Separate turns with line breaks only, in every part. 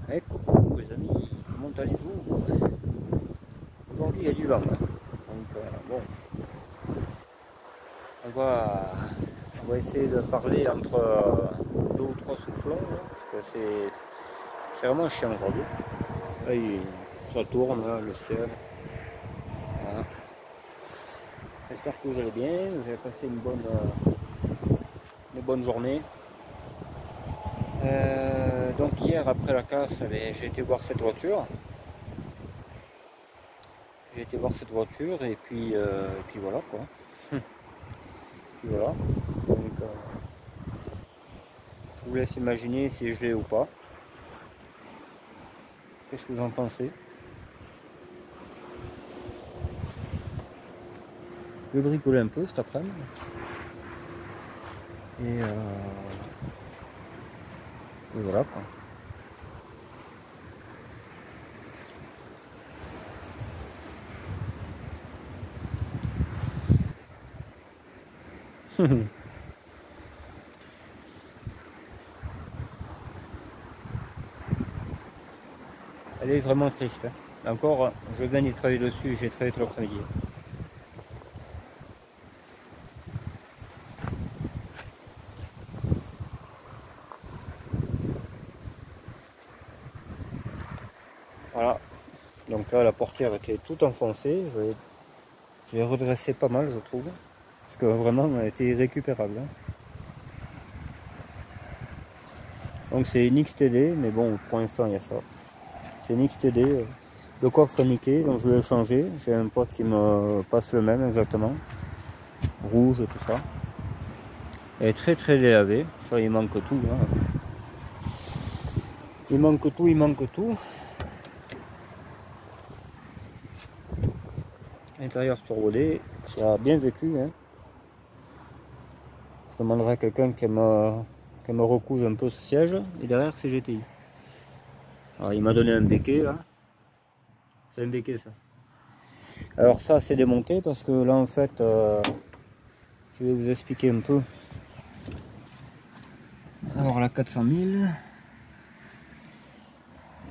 Eh, coucou les amis, comment allez-vous? Aujourd'hui il y a du vent, hein. Donc bon, on va essayer de parler entre deux ou trois soufflons, là, parce que c'est vraiment chiant aujourd'hui. Là, ça tourne, là, le ciel. Voilà. J'espère que vous allez bien, vous avez passé une bonne journée. Donc hier après la casse, j'ai été voir cette voiture. J'ai été voir cette voiture et puis voilà quoi. Puis voilà. Donc je vous laisse imaginer si je l'ai ou pas. Qu'est-ce que vous en pensez? Je vais bricoler un peu cet après-midi. Et voilà quoi. Elle est vraiment triste, hein. Encore, je viens d'y travailler dessus, j'ai travaillé tout l'après-midi. Voilà. Donc là, la portière était toute enfoncée. Je l'ai redressé pas mal, je trouve. Parce que vraiment, elle était irrécupérable, hein. Donc c'est une XTD, mais bon, pour l'instant, il y a ça. C'est une XTD. Le coffre est niqué, donc je vais le changer. J'ai un pote qui me passe le même exactement. Rouge et tout ça. Elle est très très délavée. Ça, il manque tout, hein. Il manque tout, il manque tout. Intérieur survolé, ça a bien vécu, hein. Je demanderai à quelqu'un qui me recouse un peu ce siège. Et derrière, c'est GTI. Alors, il m'a donné un béquet là. C'est un béquet ça. Alors ça c'est démonté parce que là en fait je vais vous expliquer un peu. Alors la 400 000.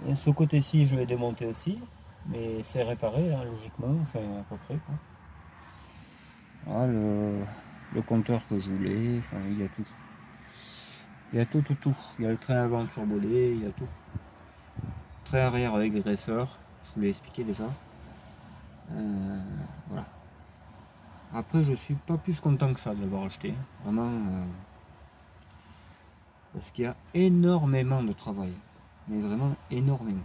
Et ce côté-ci je vais démonter aussi. Mais c'est réparé là logiquement, enfin à peu près quoi. Voilà le compteur que je voulais, enfin il y a tout. Il y a tout. Il y a le train avant turbodé, il y a tout. Train arrière avec graisseur, je vous l'ai expliqué déjà. Voilà. Après, je suis pas plus content que ça de l'avoir acheté. Vraiment, parce qu'il y a énormément de travail. Mais vraiment énormément.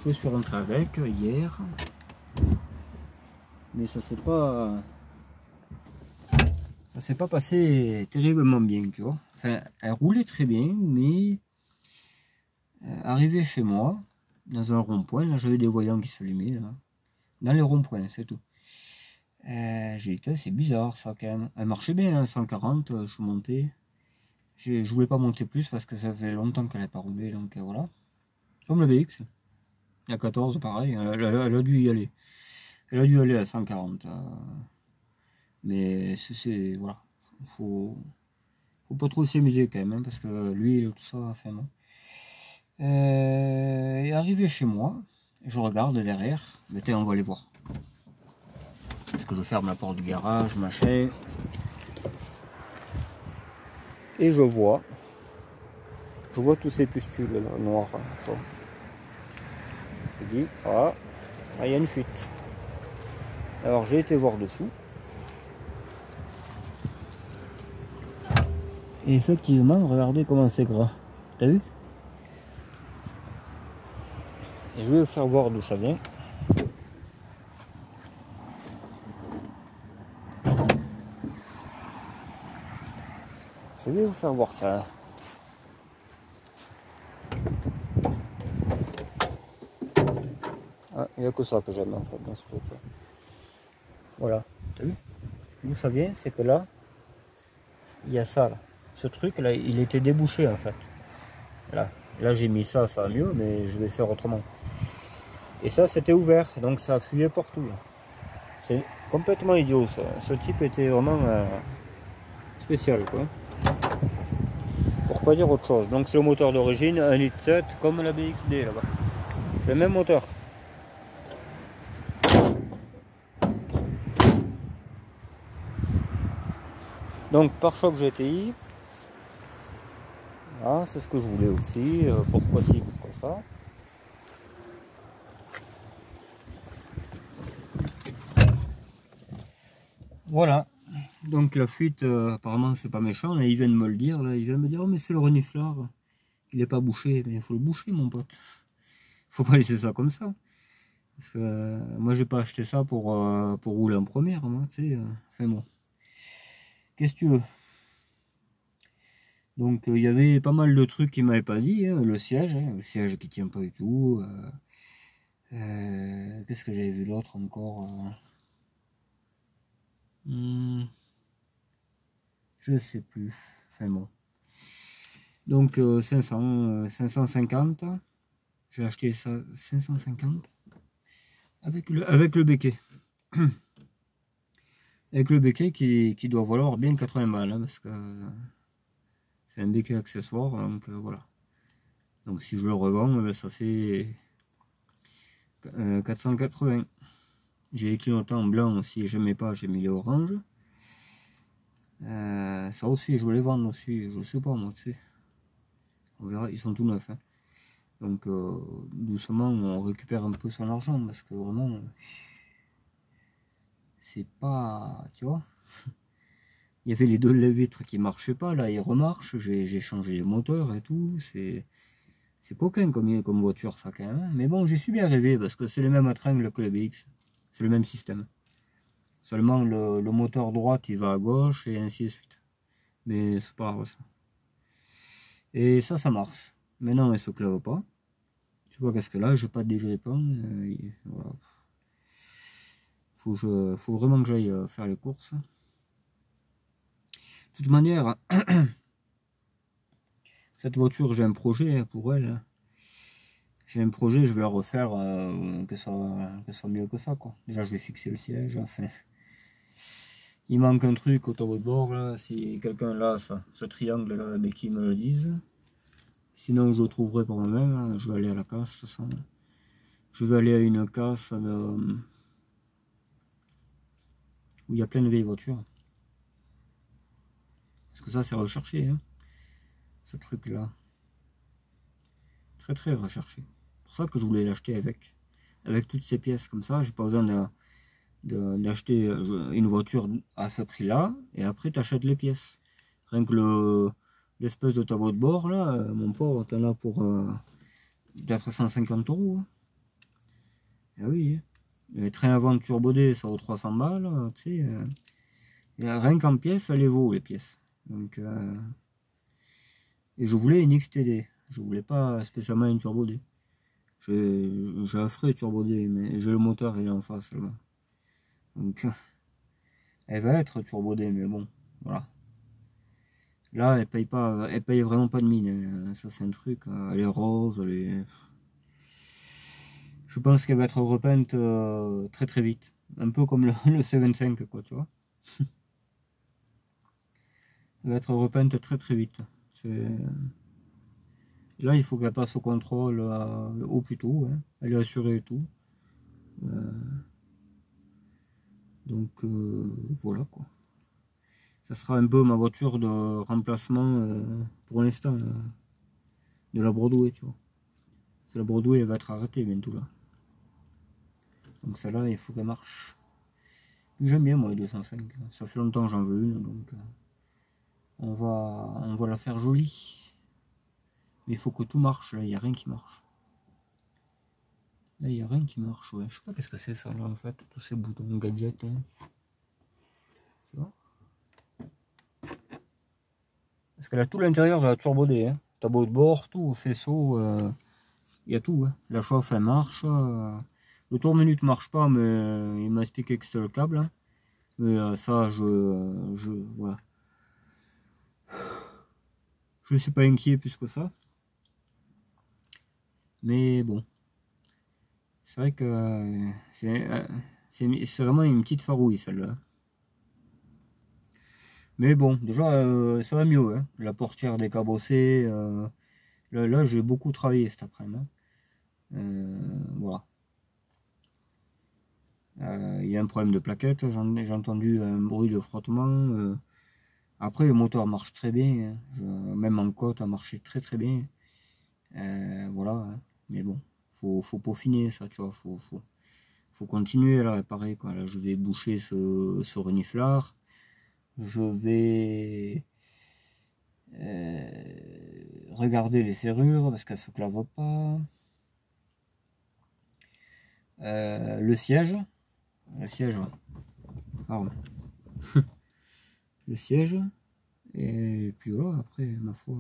Je suis rentré avec hier. Mais ça s'est pas passé terriblement bien, tu vois. Enfin, elle roulait très bien, mais arrivé chez moi, dans un rond-point, là j'avais des voyants qui s'allumaient là. Dans les ronds-points, c'est tout. J'ai dit, c'est bizarre ça quand même. Elle marchait bien, hein, 140, je suis monté. Je voulais pas monter plus parce que ça fait longtemps qu'elle n'a pas roulé, donc voilà. Comme le BX. Il y a 14, pareil, elle a dû y aller. Elle a dû aller à 140. Mais c'est voilà. Faut pas trop s'amuser quand même, hein, parce que l'huile, tout ça, enfin non. Et arrivé chez moi, je regarde derrière. Mais on va aller voir. Parce que je ferme la porte du garage, machin. Et je vois tous ces pustules là, noirs. Hein, je dis, ah, il y a une fuite. Alors j'ai été voir dessous. Et effectivement, regardez comment c'est gras. T'as vu? Et je vais vous faire voir d'où ça vient. Je vais vous faire voir ça. Ah, il n'y a que ça que j'aime en fait dans ce truc. Voilà, t'as vu? D'où ça vient, c'est que là, il y a ça là. Ce truc là, il était débouché en fait. Là j'ai mis ça, ça va mieux, mais je vais faire autrement. Et ça c'était ouvert, donc ça fuyait partout. C'est complètement idiot ça. Ce type était vraiment spécial quoi. Pour pas dire autre chose. Donc c'est le moteur d'origine, 1,7 litre comme la BXD là-bas. C'est le même moteur. Donc pare-choc GTI. Ah, c'est ce que je voulais aussi. Pourquoi ci, pourquoi ça. Voilà. Donc la fuite, apparemment c'est pas méchant. Là, ils viennent me le dire. Là, ils viennent me dire, oh, mais c'est le reniflard. Il est pas bouché. Mais il faut le boucher, mon pote. Faut pas laisser ça comme ça. Parce que moi j'ai pas acheté ça pour rouler en première, moi, tu sais. Enfin bon. Qu'est-ce que tu veux? Donc il y avait pas mal de trucs qui m'avaient pas dit, hein. Le siège qui tient pas du tout. Qu'est-ce que j'avais vu l'autre encore? Je sais plus. Enfin bon. Donc 550. J'ai acheté ça 550 avec le béquet. Avec le béquet qui doit valoir bien 80 balles, hein, parce que c'est un béquet accessoire, donc voilà. Donc si je le revends, ça fait 480. J'ai les clignotants en blanc aussi, j'aimais pas, j'ai mis les oranges. Ça aussi, je veux les vendre aussi, je sais pas moi, tu sais. On verra, ils sont tout neufs. Hein. Donc doucement, on récupère un peu son argent, parce que vraiment, c'est pas, tu vois. Il y avait les deux lève-vitres qui marchaient pas, là ils remarchent, j'ai changé les moteurs et tout, c'est coquin comme voiture ça quand même. Mais bon, j'y suis bien rêvé parce que c'est le même tringle que le BX, c'est le même système. Seulement le moteur droite il va à gauche et ainsi de suite. Mais c'est pas grave ça. Et ça marche. Maintenant il se clave pas. Je sais pas qu'est-ce que là, j'ai pas de dégrippant. Voilà. Faut vraiment que j'aille faire les courses. De toute manière, cette voiture, j'ai un projet pour elle. J'ai un projet, je vais la refaire, que ça soit mieux que ça, quoi. Déjà, je vais fixer le siège, enfin. Il manque un truc au tableau de bord, là. Si quelqu'un là, ce triangle là, mais qui me le dise. Sinon, je le trouverai par moi-même. Hein. Je vais aller à la casse, de toute façon. Je vais aller à une casse où il y a plein de vieilles voitures. Parce que ça, c'est recherché, hein. Ce truc-là. Très très recherché. C'est pour ça que je voulais l'acheter avec toutes ces pièces comme ça. J'ai pas besoin d'acheter une voiture à ce prix-là. Et après, tu achètes les pièces. Rien que l'espèce de tableau de bord, là, mon pauvre, t'en as pour peut-être 150 €. Hein. Et oui. Hein. Les trains à vente turbodés, ça vaut 300 balles. Tu sais, rien qu'en pièces, ça les vaut, les pièces. Donc, et je voulais une XTD. Je voulais pas spécialement une turbodée. J'ai un frais turbodé, mais j'ai le moteur, il est en face là. Donc, elle va être turbodée, mais bon, voilà. Là, elle paye vraiment pas de mine. Ça, c'est un truc. Elle est rose, elle est. Je pense qu'elle va être repeinte très très vite. Un peu comme le C25, quoi, tu vois. Elle va être repeinte très très vite. Là, il faut qu'elle passe au contrôle au plus tôt. Hein. Elle est assurée et tout. Donc, voilà, quoi. Ça sera un peu ma voiture de remplacement pour l'instant de la Broadway, tu vois. La Broadway elle va être arrêtée bientôt là. Donc celle-là, il faut qu'elle marche. J'aime bien moi les 205. Ça fait longtemps que j'en veux une, donc on va la faire jolie. Mais il faut que tout marche, là, il n'y a rien qui marche. Là, il n'y a rien qui marche, ouais. Je sais pas qu'est-ce que c'est ça là en fait, tous ces boutons gadgets. Hein. Tu vois? Parce qu'elle a tout l'intérieur de la turbodée, hein. Tableau de bord, tout, faisceau, il y a tout. Hein. La chauffe, elle marche. Le tour minute marche pas, mais il m'a expliqué que c'était le câble. Hein. Mais ça, voilà. Je ne suis pas inquiet plus que ça. Mais bon. C'est vrai que c'est vraiment une petite farouille celle-là. Mais bon, déjà, ça va mieux, hein. La portière décabossée. Là j'ai beaucoup travaillé cet après-midi, hein. Voilà. Il y a un problème de plaquette, j'ai entendu un bruit de frottement. Après, le moteur marche très bien, hein. Même en côte, a marché très très bien. Voilà, hein. Mais bon, faut peaufiner ça, tu vois. Faut continuer à la réparer, quoi. Là, je vais boucher ce reniflard. Je vais regarder les serrures parce qu'elles se clavent pas. Le siège. Le siège, ouais. Pardon. Le siège. Et puis voilà, après, ma foi.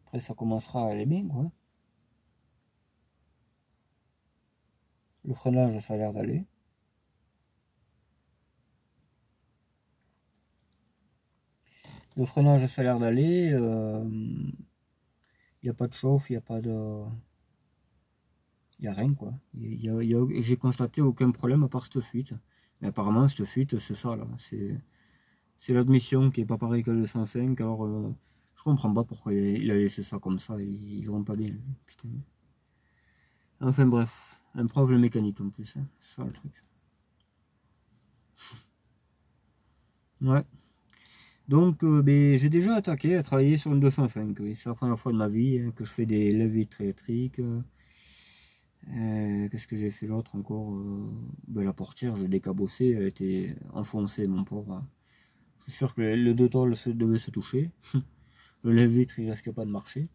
Après, ça commencera à aller bien, quoi. Le freinage, ça a l'air d'aller. Le freinage, ça a l'air d'aller. Il n'y a pas de chauffe, il n'y a pas de. Il n'y a rien, quoi. J'ai constaté aucun problème à part cette fuite. Mais apparemment, cette fuite, c'est ça, là. C'est l'admission qui est pas pareil que le 105. Alors, je comprends pas pourquoi il a laissé ça comme ça. Ils vont pas bien, putain. Enfin bref, un prof de mécanique en plus, hein. C'est ça le truc. Ouais. Donc, ben, j'ai déjà attaqué à travailler sur une 205. Oui. C'est la première fois de ma vie, hein, que je fais des lève-vitres électriques. Qu'est-ce que j'ai fait l'autre encore? Ben, la portière, j'ai décabossé, elle était enfoncée, mon pauvre. Je suis sûr que les deux tôles devaient se toucher. Le lève-vitre, il risque pas de marcher.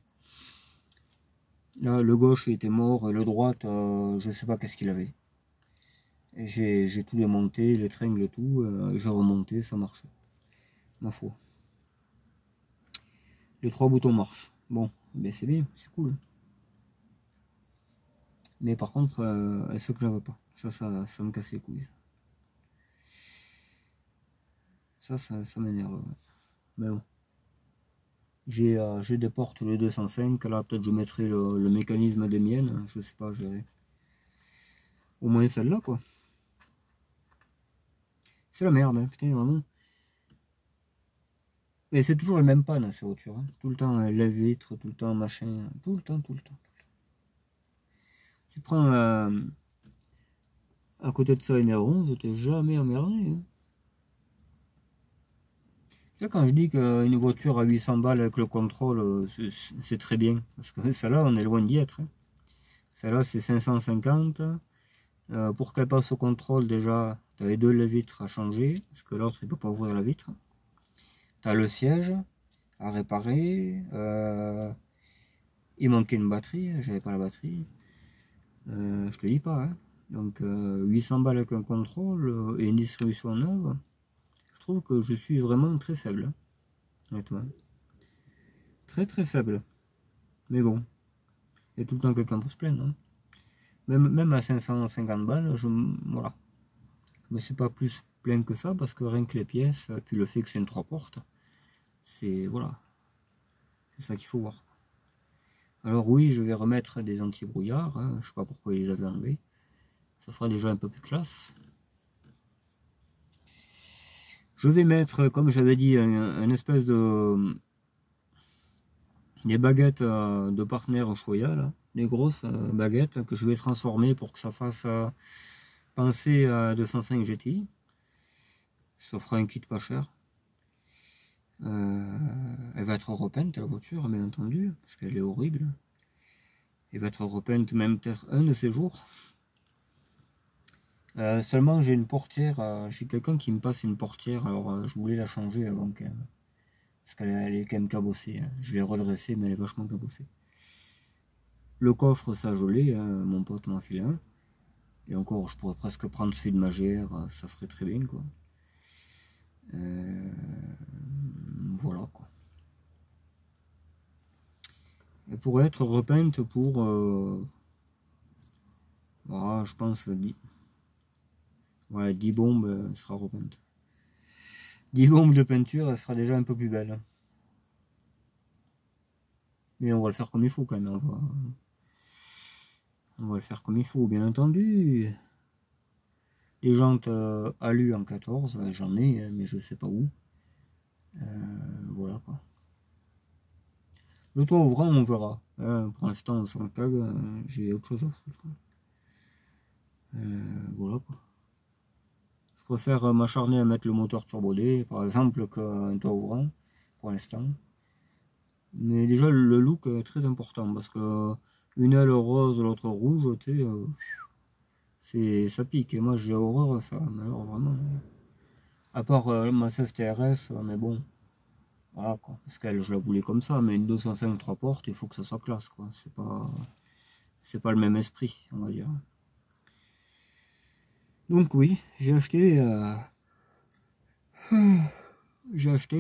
Là, le gauche, il était mort, et le droite, je sais pas qu'est-ce qu'il avait. J'ai tout démonté, les tringles, tout, j'ai remonté, ça marchait. Ma foi. Les trois boutons marchent. Bon, ben c'est bien, c'est cool. Mais par contre, elles se clavent pas. Ça me casse les couilles. Ça m'énerve. Ouais. Mais bon. J'ai des portes le 205. Là, peut-être je mettrai le mécanisme des miennes. Je sais pas, j'ai au moins celle-là, quoi. C'est la merde, hein, putain, vraiment. Et c'est toujours les mêmes pannes, ces voitures. Hein. Tout le temps, lève-vitre, tout le temps, machin. Tout le temps, tout le temps. Tu prends à côté de ça une R11, t'es jamais emmerdé. Hein. Là, quand je dis qu'une voiture à 800 balles avec le contrôle, c'est très bien. Parce que celle-là, on est loin d'y être. Hein. Celle-là, c'est 550. Pour qu'elle passe au contrôle, déjà, tu avais deux vitres à changer. Parce que l'autre, il ne peut pas ouvrir la vitre. Tu as le siège à réparer. Il manquait une batterie. J'avais pas la batterie. Je te dis pas. Hein. Donc, 800 balles avec un contrôle et une distribution neuve. Je trouve que je suis vraiment très faible. Hein, honnêtement. Très très faible. Mais bon, il y a tout le temps quelqu'un pour se plaindre. Hein. Même à 550 balles, voilà. Je me suis pas plus plaint que ça parce que rien que les pièces, puis le fait que c'est une 3 portes, c'est voilà. C'est ça qu'il faut voir. Alors oui, je vais remettre des anti-brouillards. Hein. Je sais pas pourquoi ils les avaient enlevés. Ça fera déjà un peu plus classe. Je vais mettre, comme j'avais dit, un espèce de des baguettes de partenaire Choya, là, des grosses baguettes que je vais transformer pour que ça fasse penser à 205 GTI. Ça fera un kit pas cher. Elle va être repeinte la voiture, bien entendu, parce qu'elle est horrible. Elle va être repeinte même peut-être un de ces jours. Seulement j'ai une portière, j'ai quelqu'un qui me passe une portière, alors je voulais la changer avant qu'elle... Parce qu'elle est quand même cabossée. Hein. Je l'ai redressée, mais elle est vachement cabossée. Le coffre, ça je l'ai, hein, mon pote m'en file un. Et encore, je pourrais presque prendre celui de ma GR, ça ferait très bien, quoi. Voilà, quoi. Elle pourrait être repeinte pour, voilà, je pense, 10, ouais, 10 bombes, elle sera repeinte. 10 bombes de peinture, elle sera déjà un peu plus belle. Mais on va le faire comme il faut, quand même. On va le faire comme il faut, bien entendu. des jantes alu en 14, j'en ai, hein, mais je sais pas où. Voilà quoi. Le toit ouvrant, on verra. Pour l'instant, on s'en cague, j'ai autre chose à foutre. Voilà quoi. Je préfère m'acharner à mettre le moteur turbodé, par exemple, qu'un toit ouvrant, pour l'instant. Mais déjà, le look est très important, parce que une aile rose, l'autre rouge, tu sais, ça pique. Et moi, j'ai horreur à ça, mais alors vraiment. À part ma 16 TRS, mais bon. Voilà quoi, parce qu'elle je la voulais comme ça, mais une 205 3 portes, il faut que ça soit classe quoi, c'est pas le même esprit, on va dire. Donc oui, j'ai acheté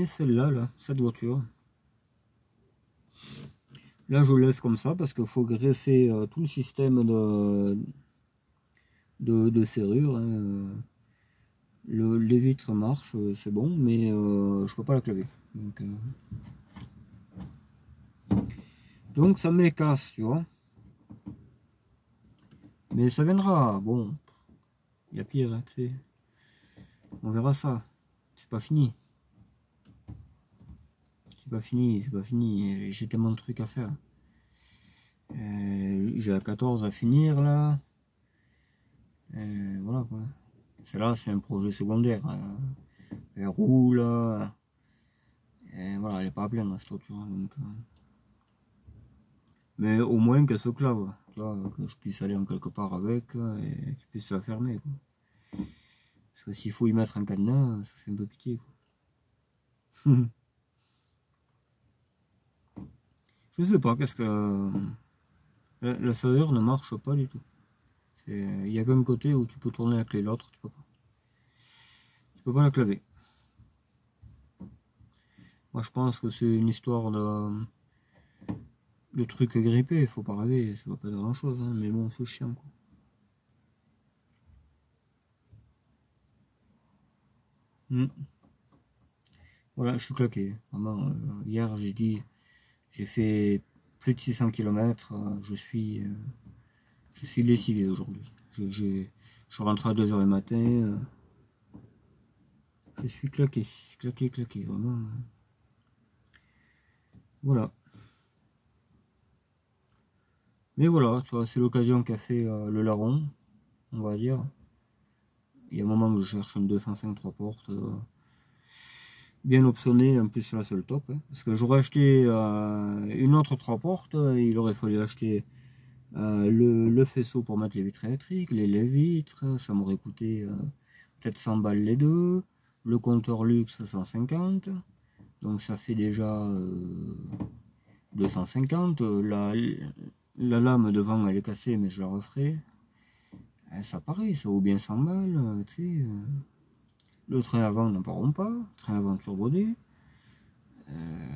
celle-là, là, cette voiture. Là je laisse comme ça parce qu'il faut graisser tout le système de serrure. Hein. Les vitres marchent, c'est bon, mais je peux pas la claver. Donc ça me les casse, tu vois. Mais ça viendra, bon. Il y a pire, hein, tu sais. On verra ça. C'est pas fini. C'est pas fini, c'est pas fini. J'ai tellement de trucs à faire. J'ai la 14 à finir là. Voilà quoi. Celle-là, c'est un projet secondaire. Elle roule. Voilà, elle est pas à plaindre cette voiture. Donc, mais au moins qu'elle se clave. Tu vois, que je puisse aller en quelque part avec et que je puisse la fermer. Quoi. Parce que s'il faut y mettre un cadenas, ça fait un peu pitié. Quoi. Je sais pas, qu'est-ce que... La serrure ne marche pas du tout. Il n'y a qu'un côté où tu peux tourner la clé, l'autre tu peux pas. Tu peux pas la claver. Moi je pense que c'est une histoire de trucs grippés, il faut pas rêver, ça va pas être grand chose, hein, mais bon c'est chiant quoi. Voilà, je suis claqué. Vraiment, hier j'ai fait plus de 600 km, je suis lessivé aujourd'hui. Je suis rentré à 2h du matin, je suis claqué, vraiment. Voilà. Mais voilà, c'est l'occasion qu'a fait le larron, on va dire. Il y a un moment où je cherche une 205 3 portes, bien optionné, en plus sur la seule top. Hein, parce que j'aurais acheté une autre 3 portes, il aurait fallu acheter le faisceau pour mettre les vitres électriques, les vitres, ça m'aurait coûté peut-être 100 balles les deux, le compteur luxe 150, donc ça fait déjà 250, la lame devant elle est cassée mais je la referai, ça pareil, ça vaut bien 100 balles, tu sais, le train avant n'en parlons pas, train avant turbodé,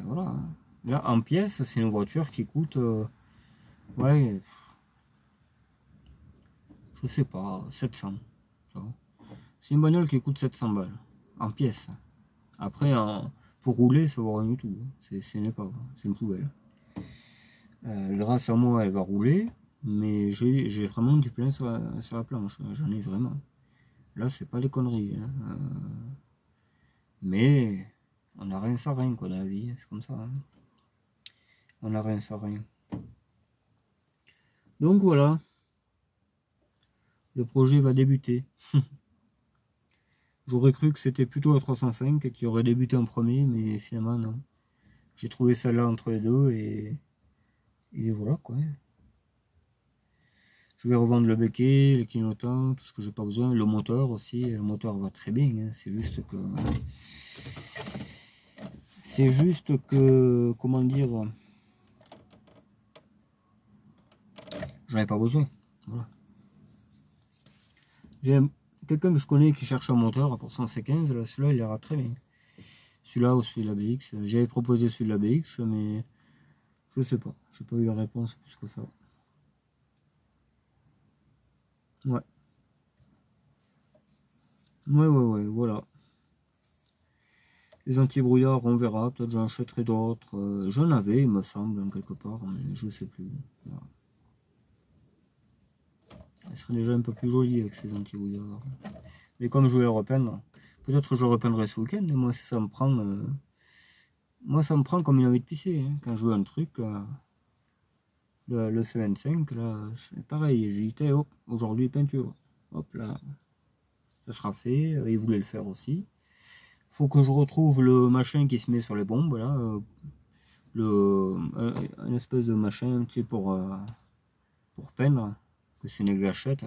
voilà, là en pièces c'est une voiture qui coûte, ouais, je sais pas, 700. C'est une bagnole qui coûte 700 balles, en pièces. Après, pour rouler, ça vaut rien du tout. C'est une épave, c'est une poubelle. Grâce à moi, elle va rouler, mais j'ai vraiment du plein sur la planche. J'en ai vraiment. Là, c'est pas des conneries. Hein. Mais on n'a rien sans rien, quoi, dans la vie. C'est comme ça. Hein. On n'a rien sans rien. Donc voilà. Le projet va débuter. J'aurais cru que c'était plutôt la 305 qui aurait débuté en premier, mais finalement non. J'ai trouvé celle-là entre les deux et voilà quoi. Je vais revendre le béquet, les clignotants, tout ce que j'ai pas besoin, le moteur aussi. Le moteur va très bien, hein. C'est juste que, comment dire, j'en ai pas besoin. Voilà. J'ai quelqu'un que je connais qui cherche un moteur pour 115, celui-là il ira très bien. Celui-là ou celui de la BX. J'avais proposé celui de la BX, mais je sais pas. J'ai pas eu la réponse plus que ça. Ouais. Ouais, voilà. Les anti-brouillards, on verra. Peut-être j'en achèterai d'autres. J'en avais, il me semble, quelque part, mais je sais plus. Voilà. Elle serait déjà un peu plus jolie avec ces anti-rouilleurs. Mais comme je voulais repeindre, peut-être que je repeindrai ce week-end, mais moi ça me prend... moi ça me prend comme une envie de pisser, hein. Quand je veux un truc, le C25, là, c'est pareil, j'ai dit, hop, aujourd'hui peinture. Hop là, ça sera fait, il voulait le faire aussi. Faut que je retrouve le machin qui se met sur les bombes, là, un espèce de machin, tu sais, pour peindre, que c'est une gâchette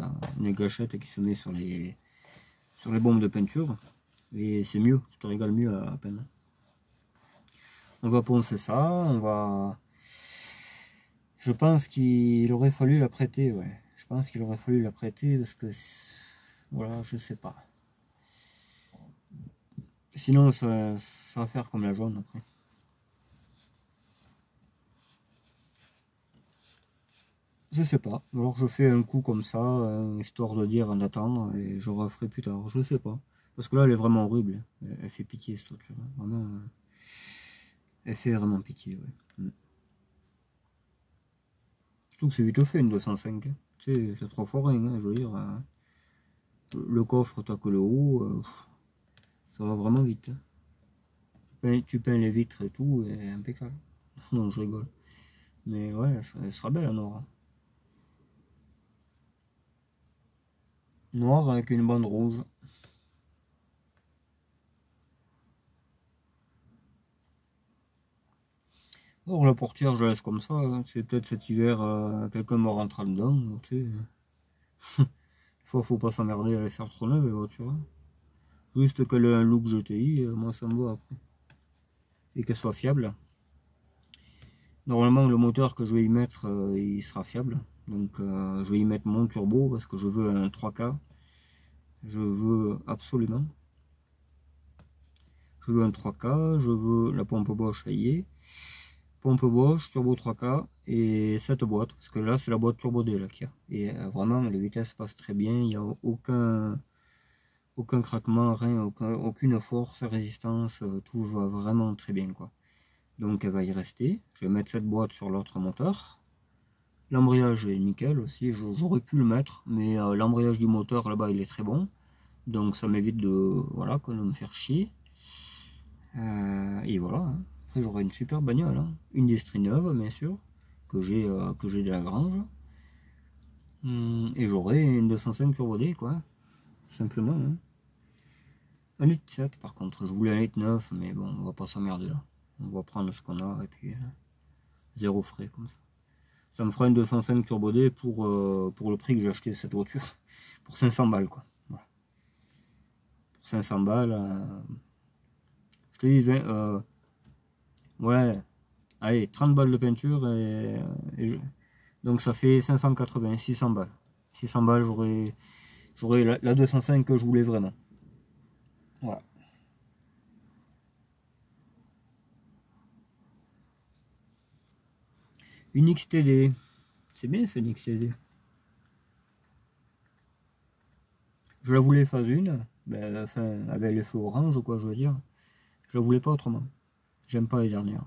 qui se met sur les bombes de peinture, et c'est mieux, tu te régales mieux à peindre. On va poncer ça, on va... Je pense qu'il aurait fallu la prêter, ouais. Je pense qu'il aurait fallu la prêter parce que... Voilà, je sais pas. Sinon, ça va faire comme la jaune après. Je sais pas. Alors je fais un coup comme ça, histoire de dire d'attendre, et je referai plus tard. Je sais pas. Parce que là, elle est vraiment horrible. Elle fait pitié, cette voiture. Vraiment, elle fait vraiment pitié, ouais. Surtout que c'est vite fait, une 205. Hein. Tu sais, c'est 3 fois rien, hein, je veux dire. Le coffre, t'as que le haut. Ça va vraiment vite. Tu peins les vitres et tout, et impeccable. Non, je rigole. Mais ouais, elle sera belle en or. Hein. Noir avec une bande rouge. Or la portière, je la laisse comme ça. Hein. C'est peut-être cet hiver, quelqu'un me rentrera dedans. Tu sais. Faut pas s'emmerder à les faire trop neuves, les voitures. Hein. Juste qu'elle ait un look GTI, moi ça me va après. Et qu'elle soit fiable. Normalement, le moteur que je vais y mettre, il sera fiable. Donc je vais y mettre mon turbo parce que je veux un 3K. Je veux absolument. Je veux un 3K, je veux la pompe Bosch, ça y est. Pompe Bosch, turbo 3K et cette boîte. Parce que là, c'est la boîte turbo D qu'il y a. Et vraiment, les vitesses passent très bien. Il n'y a aucun craquement, rien, aucune force, résistance. Tout va vraiment très bien, quoi. Donc, elle va y rester. Je vais mettre cette boîte sur l'autre moteur. L'embrayage est nickel aussi. J'aurais pu le mettre, mais l'embrayage du moteur là-bas, il est très bon. Donc, ça m'évite de, voilà, de me faire chier. Et voilà. Hein. Après, j'aurai une super bagnole. Hein. Une Destry neuve, bien sûr, que j'ai de la grange. Et j'aurai une 205 Turbo D, quoi. Simplement. Hein. 1,7 litre par contre. Je voulais 1,9 litre, mais bon, on va pas s'emmerder là. On va prendre ce qu'on a et puis zéro frais comme ça. Ça me fera une 205 Turbo D pour le prix que j'ai acheté cette voiture. Pour 500 balles, quoi. Voilà. Pour 500 balles. Je te dis, ouais, allez, 30 balles de peinture donc ça fait 580, 600 balles. 600 balles, j'aurai la 205 que je voulais vraiment. Voilà. Une XTD. C'est bien, c'est une XTD. Je la voulais phase 1, ben, enfin, avec les feux orange, quoi, je veux dire. Je la voulais pas autrement. J'aime pas les dernières.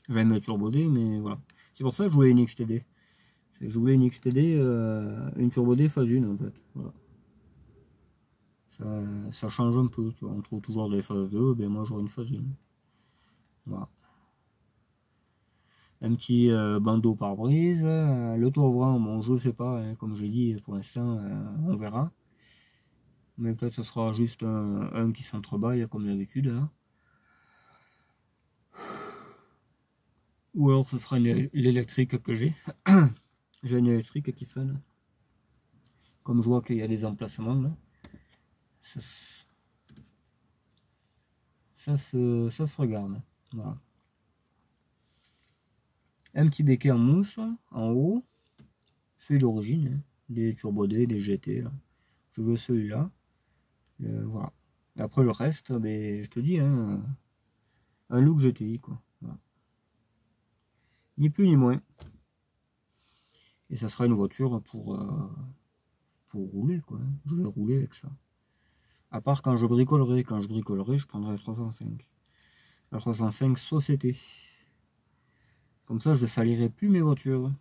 J'aime le Turbo D, mais voilà. C'est pour ça que je voulais une XTD. Je voulais une XTD, une Turbo D phase 1 en fait. Voilà. Ça change un peu, tu vois. On trouve toujours des phases 2, ben moi j'aurais une phase 1. Voilà. Un petit bandeau pare-brise. Le toit ouvrant, bon, je sais pas, hein, comme j'ai dit, pour l'instant, on verra. Mais peut-être ce sera juste un qui s'entrebâille comme d'habitude. Hein. Ou alors ce sera l'électrique que j'ai. J'ai une électrique qui traîne. Comme je vois qu'il y a des emplacements là. Ça se regarde. Voilà. Un petit béquet en mousse en haut. Celui d'origine. Hein. Des Turbo D, des GT. Là. Je veux celui-là. Voilà. Et après le reste, ben, je te dis, hein, un look GTI quoi. Voilà. Ni plus ni moins. Et ça sera une voiture pour rouler quoi. Je vais rouler avec ça. À part quand je bricolerai. Quand je bricolerai, je prendrai la 305. La 305 Société. Comme ça, je ne salirai plus mes voitures.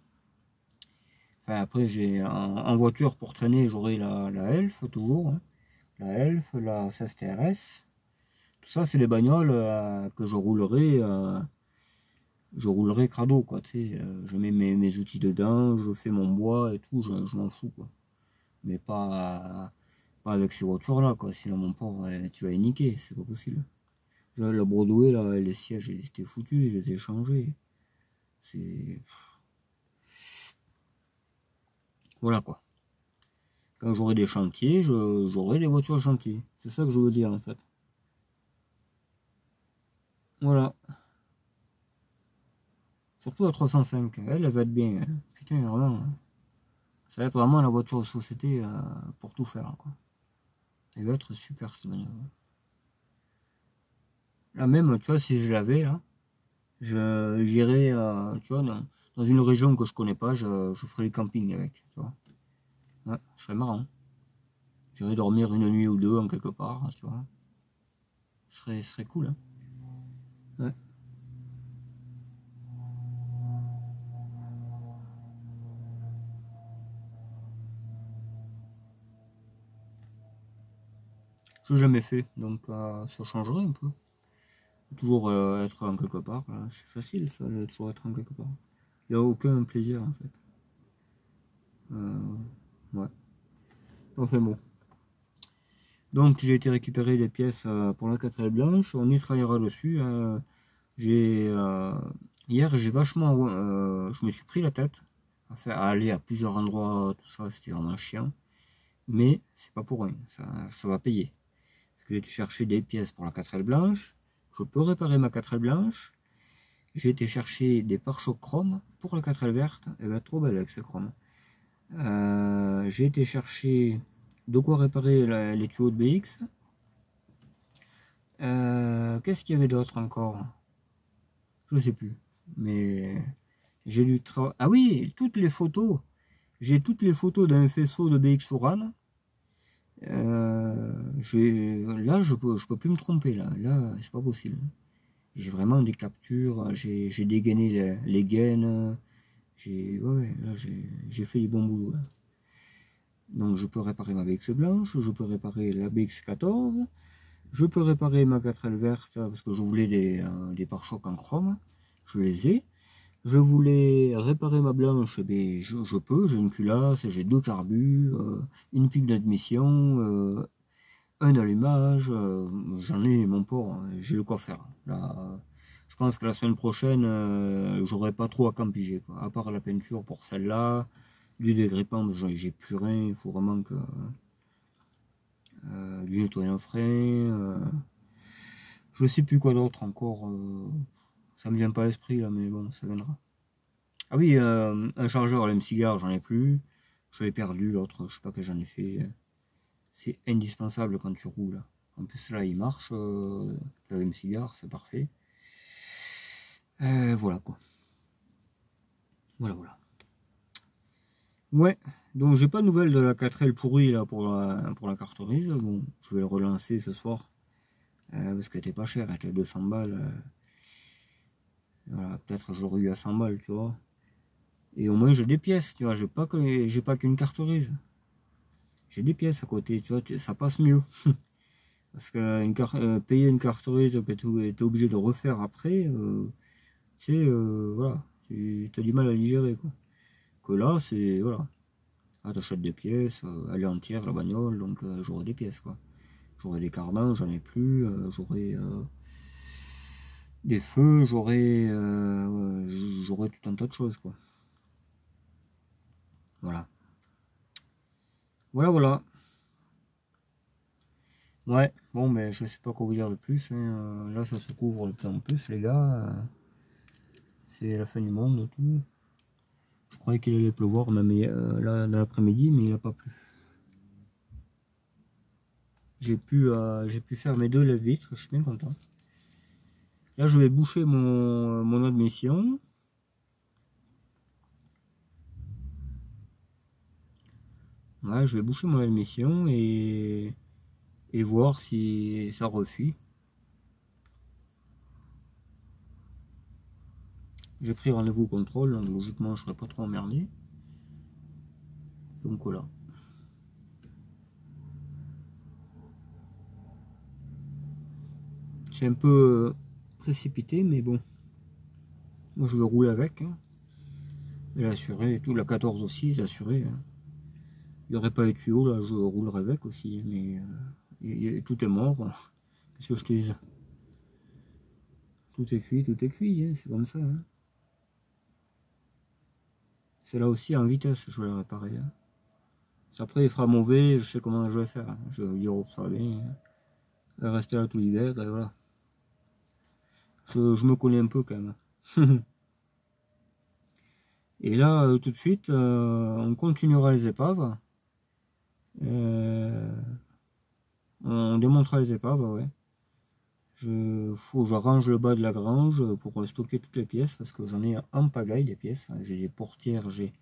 Enfin, après, j'ai en voiture pour traîner, j'aurai la Elf, toujours. Hein. La Elf, la 16 TRS. Tout ça, c'est les bagnoles que je roulerai crado, quoi. Tu sais, je mets mes outils dedans, je fais mon bois et tout, je m'en fous, quoi. Mais pas avec ces voitures-là, quoi. Sinon, mon pauvre, tu vas y niquer, c'est pas possible. Là, la Broadway, là, les sièges, ils étaient foutus, je les ai changés. C'est... Voilà, quoi. Quand j'aurai des chantiers, j'aurai des voitures de chantier. C'est ça que je veux dire, en fait. Voilà. Surtout la 305. Elle va être bien. Hein. Putain, vraiment. Hein. Ça va être vraiment la voiture de société pour tout faire, quoi. Elle va être super, cette bagnole. Là même, tu vois, si je l'avais, là, j'irais, tu vois, dans une région que je connais pas, je ferais le camping avec, tu vois. Ouais, ce serait marrant. J'irais dormir une nuit ou deux en quelque part, tu vois. Ce serait cool, hein. Ouais. Je l'ai jamais fait, donc ça changerait un peu. Toujours être en quelque part, c'est facile ça, de toujours être en quelque part. Il n'y a aucun plaisir en fait. Ouais. Enfin bon. Donc j'ai été récupérer des pièces pour la 4L blanche, on y travaillera dessus. J'ai hier j'ai vachement je me suis pris la tête à aller à plusieurs endroits, tout ça, c'était vraiment chiant. Mais c'est pas pour rien, ça va payer. Parce que j'ai été chercher des pièces pour la 4L blanche, je peux réparer ma 4L blanche. J'ai été chercher des pare-chocs chrome pour la 4L verte, elle va être trop belle avec ce chrome. J'ai été chercher de quoi réparer les tuyaux de BX. Qu'est-ce qu'il y avait d'autre encore? Je sais plus. Mais j'ai dû travailler. Ah oui, toutes les photos. J'ai toutes les photos d'un faisceau de BX Oran. Là, je peux plus me tromper. Là c'est pas possible. J'ai vraiment des captures. J'ai dégainé les gaines. Ouais, là, j'ai fait du bon boulot. Là. Donc, je peux réparer ma BX blanche. Je peux réparer la BX 14. Je peux réparer ma 4L verte parce que je voulais des pare-chocs en chrome. Je les ai. Je voulais réparer ma blanche, mais je peux. J'ai une culasse, j'ai deux carbus, une pipe d'admission, un allumage. J'en ai mon port, j'ai le quoi faire. Là, je pense que la semaine prochaine, j'aurai pas trop à campiger, quoi. À part la peinture pour celle-là, du dégrippant, j'ai plus rien. Il faut vraiment que du nettoyant frein. Je sais plus quoi d'autre encore. Ça me vient pas à l'esprit là, mais bon, ça viendra. Ah oui, un chargeur allume-cigare, j'en ai plus. Je l'ai perdu l'autre, je sais pas que j'en ai fait. C'est indispensable quand tu roules. En plus là, il marche. L'allume-cigare, c'est parfait. Voilà quoi. Voilà. Ouais, donc j'ai pas de nouvelles de la 4L pourrie là pour la cartonneuse. Bon, je vais le relancer ce soir. Parce qu'elle était pas chère, elle était à 200 balles. Voilà, peut-être j'aurais eu à 100 balles, tu vois. Et au moins j'ai des pièces, tu vois, j'ai pas qu'une carterise. J'ai des pièces à côté, tu vois, ça passe mieux. Parce que payer une carterise que tu es obligé de refaire après, tu sais, voilà, tu as du mal à digérer, quoi. Que là, c'est, voilà, là t'achètes des pièces, elle est entière la bagnole, donc j'aurai des pièces, quoi. J'aurai des cardans, j'en ai plus, j'aurai des feux, j'aurai tout un tas de choses, quoi. Voilà. Voilà. Ouais, bon, mais je sais pas quoi vous dire de plus. Hein. Là, ça se couvre de plus en plus, les gars. C'est la fin du monde et tout. Je croyais qu'il allait pleuvoir même là dans l'après-midi, mais il n'a pas plu. J'ai pu faire mes deux lèvres-vitres, je suis bien content. Là, je vais boucher mon admission. Ouais, je vais boucher mon admission et voir si ça refuit. J'ai pris rendez-vous au contrôle, donc logiquement je ne serai pas trop emmerdé. Donc voilà. C'est un peu précipité, mais bon. Moi je veux rouler avec. Hein. Elle est assurée et tout. La 14 aussi est assurée. Hein. Il n'y aurait pas les tuyaux, là je roulerais avec aussi. Mais tout est mort. Qu'est-ce que je te dis? Tout est cuit, hein, c'est comme ça. Hein. C'est là aussi en vitesse, je vais le réparer. Hein. Après il fera mauvais, je sais comment je vais faire. Hein. Je vais dire, oh, ça va bien. Hein. Je vais rester là tout l'hiver, et voilà. Je me connais un peu quand même. Et là, tout de suite, on continuera les épaves. On démontera les épaves, ouais. Faut que j'arrange le bas de la grange pour stocker toutes les pièces, parce que j'en ai en pagaille des pièces. J'ai des portières, j'ai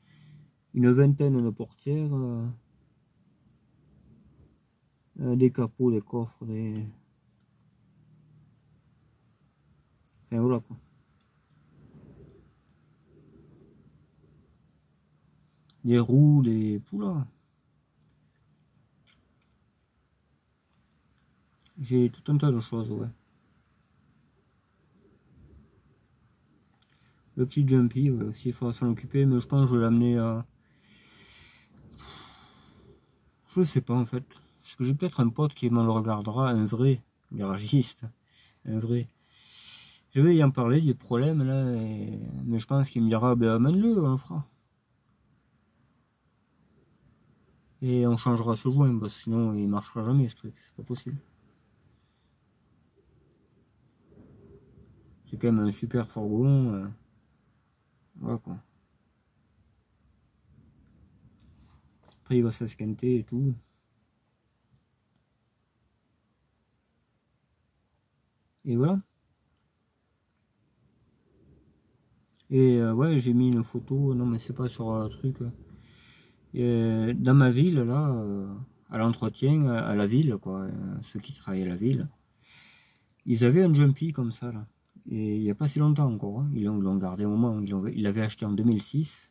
une vingtaine de portières, des capots, des coffres, des... Enfin voilà quoi. Des roues, des poulas. J'ai tout un tas de choses, ouais. Le petit Jumpy, ouais, aussi il faudra s'en occuper, mais je pense que je vais l'amener à... Je sais pas en fait. Parce que j'ai peut-être un pote qui m'en le regardera, un vrai garagiste. Un vrai. Je vais y en parler du problème là, mais je pense qu'il me dira, ben amène-le, on le fera. Et on changera ce joint, parce que sinon il marchera jamais ce truc, c'est pas possible. C'est quand même un super fourgon. Voilà quoi. Après il va s'esquinter et tout. Et voilà. Et ouais, j'ai mis une photo, non mais c'est pas sur un truc. Dans ma ville, là, à l'entretien, à la ville, quoi, ceux qui travaillent à la ville, ils avaient un Jumpy comme ça, là. Et il n'y a pas si longtemps encore, hein. Ils l'ont gardé au moment, ils l'avaient acheté en 2006.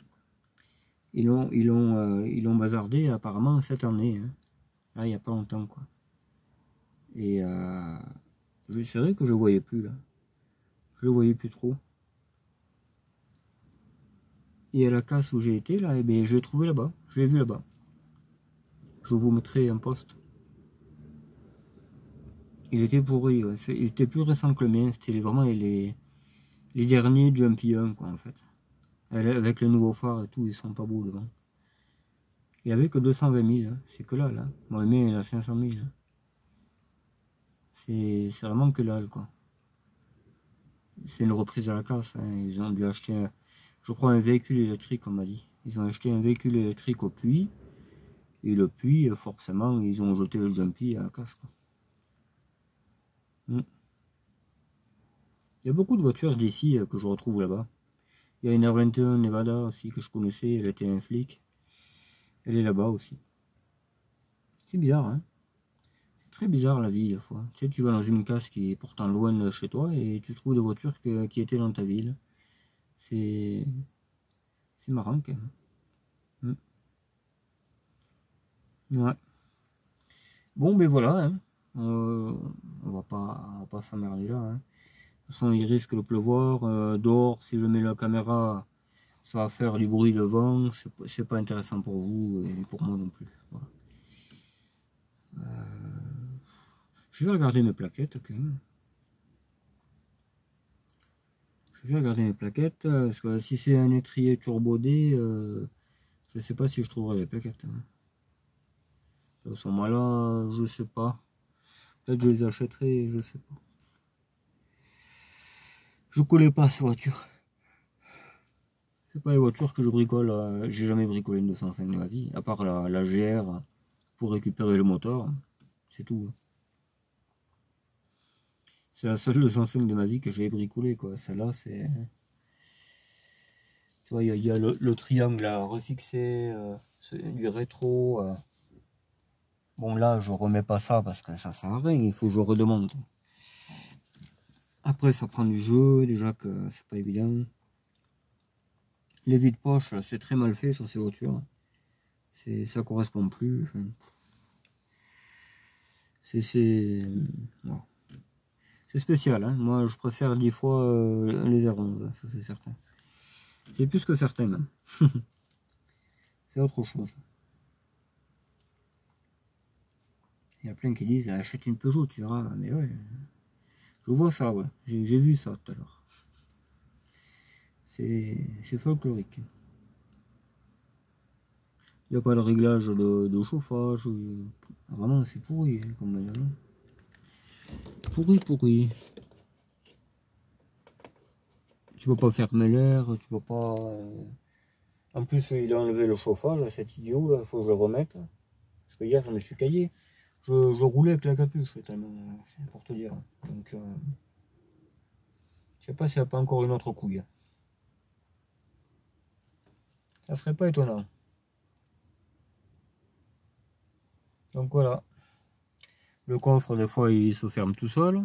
Ils l'ont bazardé apparemment cette année, hein. Là, il n'y a pas longtemps, quoi. Et c'est vrai que je ne voyais plus, là. Je le voyais plus trop. Et à la casse où j'ai été, là, eh bien, je l'ai trouvé là-bas. Je l'ai vu là-bas. Je vous mettrai un post. Il était pourri, ouais. Il était plus récent que le mien. C'était vraiment les derniers Jumpy 1, quoi, en fait. Avec le nouveau phare et tout, ils sont pas beaux devant. Il n'y avait que 220 000, hein. C'est que là, là. Moi, le mien, il a 500 000. Hein. C'est vraiment que là, quoi. C'est une reprise à la casse. Hein. Ils ont dû acheter, je crois, un véhicule électrique, on m'a dit. Ils ont acheté un véhicule électrique au puits. Et le puits, forcément, ils ont jeté le Jumpy à la casse, quoi. Il y a beaucoup de voitures d'ici que je retrouve là-bas. Il y a une R21 Nevada aussi que je connaissais, elle était un flic. Elle est là-bas aussi. C'est bizarre, hein. C'est très bizarre la vie, des fois. Tu sais, tu vas dans une casse qui est pourtant loin de chez toi et tu trouves des voitures qui étaient dans ta ville. C'est marrant quand même. Ouais. Bon, ben voilà, hein. On va pas s'emmerder là. Hein. De toute façon, il risque de pleuvoir. Dehors, si je mets la caméra, ça va faire du bruit de vent. C'est pas intéressant pour vous et pour moi non plus. Voilà. Je vais regarder mes plaquettes quand même. Je vais regarder mes plaquettes. Parce que si c'est un étrier turbodé, je sais pas si je trouverai les plaquettes. Hein. À ce moment-là, je sais pas. Peut-être que je les achèterai, je sais pas. Je connais pas ces voitures. C'est pas les voitures que je bricole. J'ai jamais bricolé une 205 de ma vie, à part la GR pour récupérer le moteur. C'est tout. C'est la seule 205 de ma vie que j'ai bricolé, quoi. Celle-là, c'est... Tu vois, il y a le triangle à refixer, du rétro. Bon, là, je remets pas ça parce que ça sert à rien. Il faut que je redemande. Après, ça prend du jeu, déjà que c'est pas évident. Les vides poches, c'est très mal fait sur ces voitures. Ça correspond plus. Enfin, c'est voilà. C'est spécial, hein. Moi je préfère 10 fois les R11, ça c'est certain. C'est plus que certain même. C'est autre chose. Il y a plein qui disent achète une Peugeot, tu verras. Mais ouais, je vois ça, ouais. J'ai vu ça tout à l'heure. C'est folklorique. Il n'y a pas de réglage de chauffage. Vraiment, c'est pourri comme bagnole. Pourri, pourri. Tu peux pas fermer l'air, tu peux pas. En plus, il a enlevé le chauffage, cet idiot là, il faut que je le remette. Parce que hier, je me suis caillé. Je roulais avec la capuche, tellement, pour te dire. Donc, je sais pas s'il n'y a pas encore une autre couille. Ça serait pas étonnant. Donc voilà. Le coffre, des fois, il se ferme tout seul.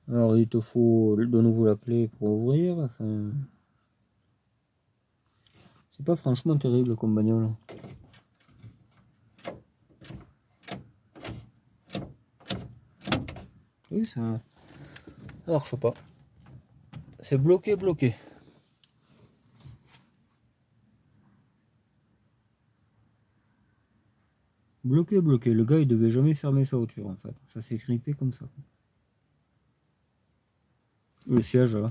Alors, il te faut de nouveau la clé pour ouvrir. Enfin, c'est pas franchement terrible comme bagnole. Oui, ça marche pas. C'est bloqué, bloqué. Bloqué, bloqué. Le gars, il devait jamais fermer sa voiture, en fait. Ça s'est grippé comme ça. Le siège, là.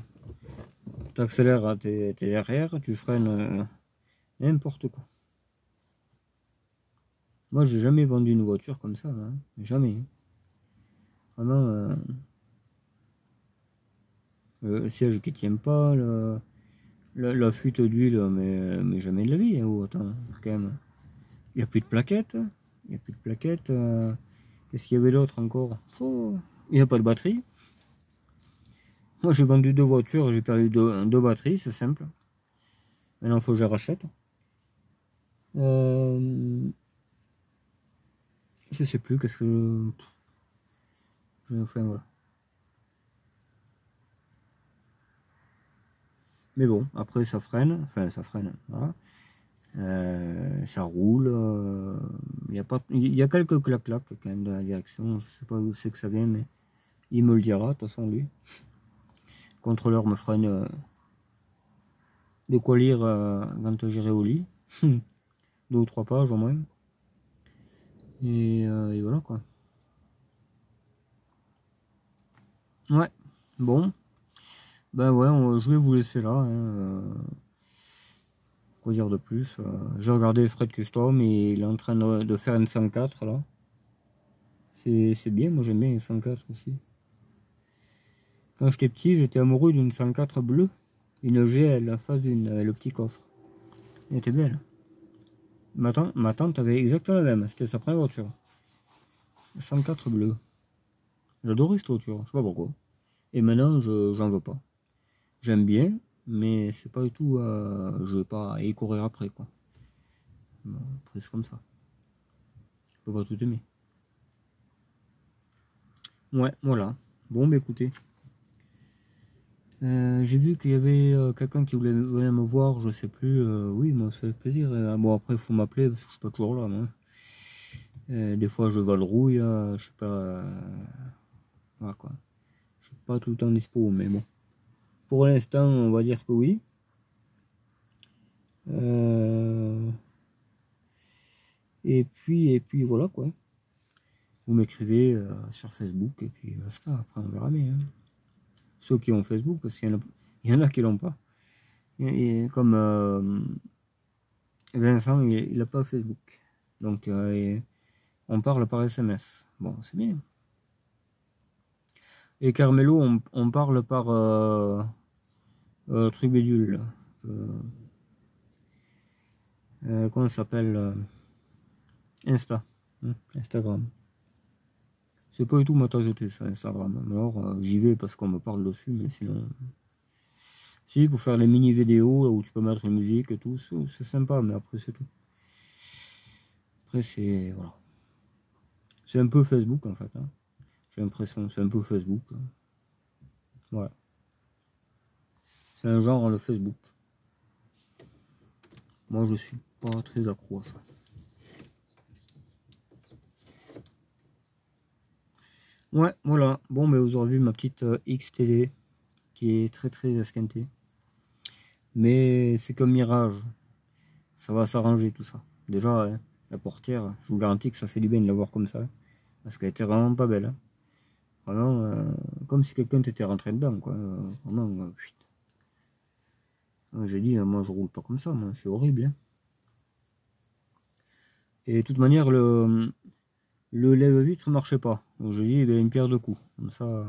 T'accélères, t'es derrière, tu freines n'importe quoi. Moi, j'ai jamais vendu une voiture comme ça, hein. Jamais. Vraiment, le siège qui tient pas, la fuite d'huile, mais jamais de la vie. Hein. Oh, attends, quand même. Il n'y a plus de plaquettes. Il n'y a plus de plaquettes. Qu'est-ce qu'il y avait d'autre encore? Oh, il n'y a pas de batterie. Moi, j'ai vendu 2 voitures, j'ai perdu 2 batteries, c'est simple. Maintenant, il faut que je les rachète. Je sais plus, qu'est-ce que... Enfin, voilà. Mais bon, après, ça freine. Enfin, ça freine, voilà. Ça roule. Il y a quelques clac-clac quand même dans la direction. Je sais pas où c'est que ça vient, mais il me le dira, de toute façon, lui. Le contrôleur me fera de quoi lire quand j'irai au lit. 2 ou 3 pages au moins. Et voilà quoi. Ouais, bon. Ben ouais, je vais vous laisser là. Hein, quoi dire de plus. J'ai regardé Fred Custom et il est en train de faire une 104 là. C'est bien, moi j'aime bien une 104 aussi. Quand j'étais petit, j'étais amoureux d'une 104 bleue. Une GL, en face le petit coffre. Elle était belle. Ma tante avait exactement la même, c'était sa première voiture. 104 bleue. J'adorais cette voiture, je sais pas pourquoi. Et maintenant, j'en veux pas. J'aime bien, mais c'est pas du tout. Je vais pas y courir après, quoi. Bon, après, c'est comme ça. Je peux pas tout aimer. Ouais, voilà. Bon, bah écoutez. J'ai vu qu'il y avait quelqu'un qui voulait venir me voir, je sais plus. Oui, moi, ça fait plaisir. Bon, après, il faut m'appeler parce que je suis pas toujours là, moi. Des fois, je vadrouille, je sais pas. Voilà, quoi. Je suis pas tout le temps dispo, mais bon. Pour l'instant, on va dire que oui. Et puis voilà quoi. Vous m'écrivez sur Facebook et puis basta, après on verra bien. Hein. Ceux qui ont Facebook, parce qu'il y en a qui l'ont pas. Et comme Vincent, il n'a pas Facebook. Donc on parle par SMS. Bon, c'est bien. Et Carmelo, on parle par truc bédule. Comment ça s'appelle Instagram. C'est pas du tout ma tasse de thé, ça, Instagram. Alors, j'y vais parce qu'on me parle dessus, mais sinon... Si, pour faire les mini-vidéos, là, où tu peux mettre une musique et tout, c'est sympa, mais après, c'est tout. Après, c'est... Voilà. C'est un peu Facebook, en fait. Hein. J'ai l'impression, c'est un peu Facebook. Hein. Voilà. C'est un genre, le Facebook. Moi, je suis. pas très accro à ça. Ouais, voilà. Bon, mais vous aurez vu ma petite XTD qui est très esquintée. Mais c'est comme Mirage. Ça va s'arranger tout ça. Déjà, hein, la portière, je vous garantis que ça fait du bien de la voir comme ça. Parce qu'elle était vraiment pas belle. Hein. Vraiment, comme si quelqu'un t'était rentré dedans, quoi. Vraiment, j'ai dit, moi je roule pas comme ça, moi, c'est horrible. Hein. Et de toute manière, le lève-vitre marchait pas. Donc j'ai dit, une pierre de coups. Comme ça,